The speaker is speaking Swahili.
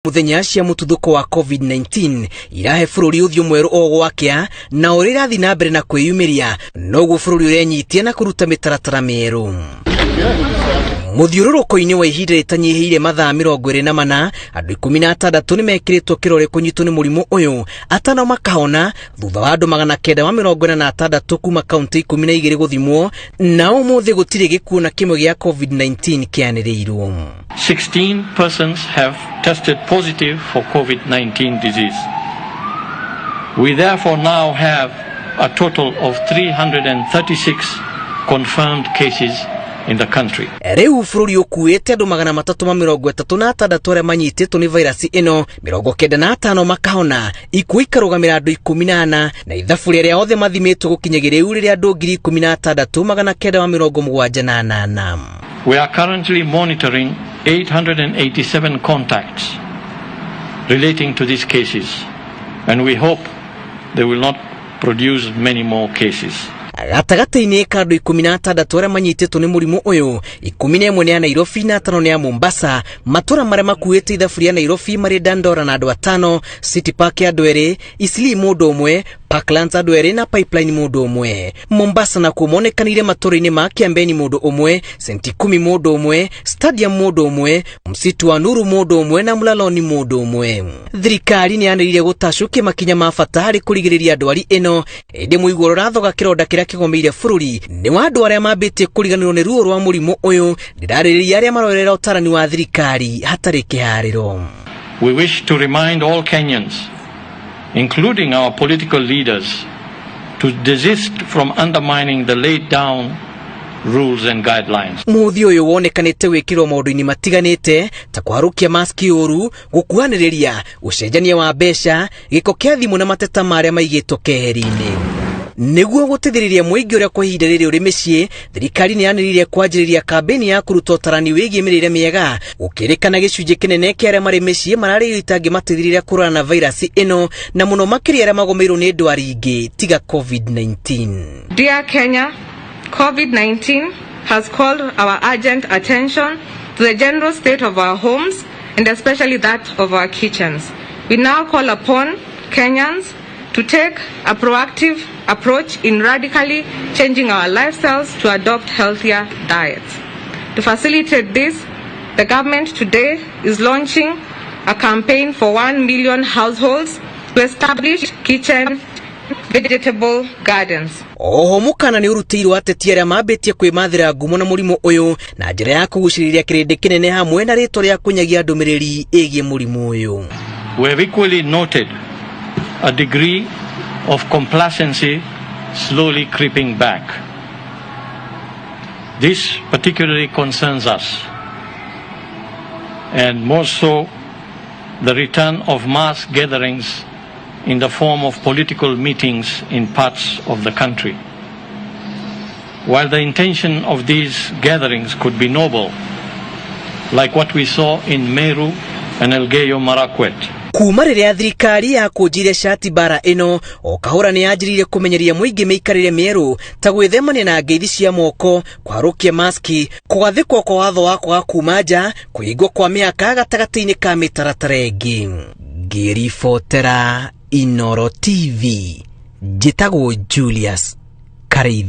Muthenya cia mututhuko wa COVID-19 irahe bururi uthio mweru o gwakia na urirathi na mbere na kwiyumiria noguo bururi urenyitia na kuruta mitaratara mieru. Muthiururuko-ini wa ihinda ritanyihire mathaa 24 andu 16 nimekiritwo kirore kunyitwo ni murimu uyu atano makahona thutha wa andu 946 kuma kaunti 12 guthimwo na umuthi gutire gikuo na kimwe gia COVID-19 kianirirwo. 16 persons have tested positive for COVID-19 disease. We therefore now have a total of 336 confirmed cases in the country. Reu bururi ukuite andu 336 aria manyititwo ni virus ino, 95 makahona, IKUHI karugamira andu 14 na ithabu riria othe mathimitwo gukinyagira riu riria andu 16,978. We are currently monitoring 887 contacts relating to these cases, and we hope they will not produce many more cases. Gatagati-ini ka andu 16 aria manyititwo ni murimu uyu, 11 ni a Nairobi na 5 ni a Mombasa. Matura maria makuite ithabu ria Nairobi mari Dandora na andu 5, City Park andu 2, Eastleigh mundu umwe, Parklands andu 2 na Pipeline mundu umwe. Mombasa na kumonekanire matura-ini ma Kiambeni mundu umwe, St. 10 mundu umwe, Stadium mundu umwe, Msitu wa Nuru mundu umwe na Mulaloni mundu umwe. Thirikari ni yanirire gutashukia makinya ma bata hari kurigiriria ndwari ino, indi muiguro rathoga kironda kiria kigomeire bururi ni wa andu aria mambite kuriganirwo ni ruo rwa murimu uyu. Ndiraririria aria marorera utarani wa thirikari hatari kihariro. We wish to remind all Kenyans, including our political leaders, to desist from undermining the laid down rules and guidelines. Muhuthia uyu wonekanite wikirwo maundu-ini matiganite ta kwarukia maski uru, gukuhaniriria, ucenjania wa mbeca, giko kia thimu na mateta maria maigitwo keheri-ini. Niguo gutithiriria muingi uria kwa ihinda riri uri micii, thirikari ni yaniririe kwanjiriria kambeni ya kuruta utarani wigie mirire miega, gukirikana gicunji kinene kia aria mari micii marari itangi matithiriria kurana na virus ino na muno makiria aria magomeirwo ni ndwari ingi tiga COVID-19. Dear Kenya, COVID-19 has called our urgent attention to the general state of our homes and especially that of our kitchens. We now call upon Kenyans to take a proactive approach in radically changing our lifestyles to adopt healthier diets. To facilitate this, the government today is launching a campaign for 1 million households to establish kitchen vegetable gardens. Oho mukana ni urutiirwo ateti aria mambitie kwimathira ngumo na murimu uyu na njira ya kuguciriria kirindi kinene hamwe na ritwa ria kunyagia ndumiriri igie murimu uyu. We have equally noted a degree of complacency slowly creeping back. This particularly concerns us, and more so the return of mass gatherings in the form of political meetings in parts of the country. While the intention of these gatherings could be noble, like what we saw in Meru and Elgeyo Marakwet, kuma riria thirikari ya kunjire shati bara ino o kahura ni yanjiririe kumenyeria muingi meikarire mieru ta gwithemania na ngeithi cia moko, kwarukia maski, kugathikwo kwa watho wa kwaga kuma nja, kuhingwo kwa miaka gatagati-ini ka mitaratara ingi. Ngiribotera Inooro TV, njitagwo Julius Karithi.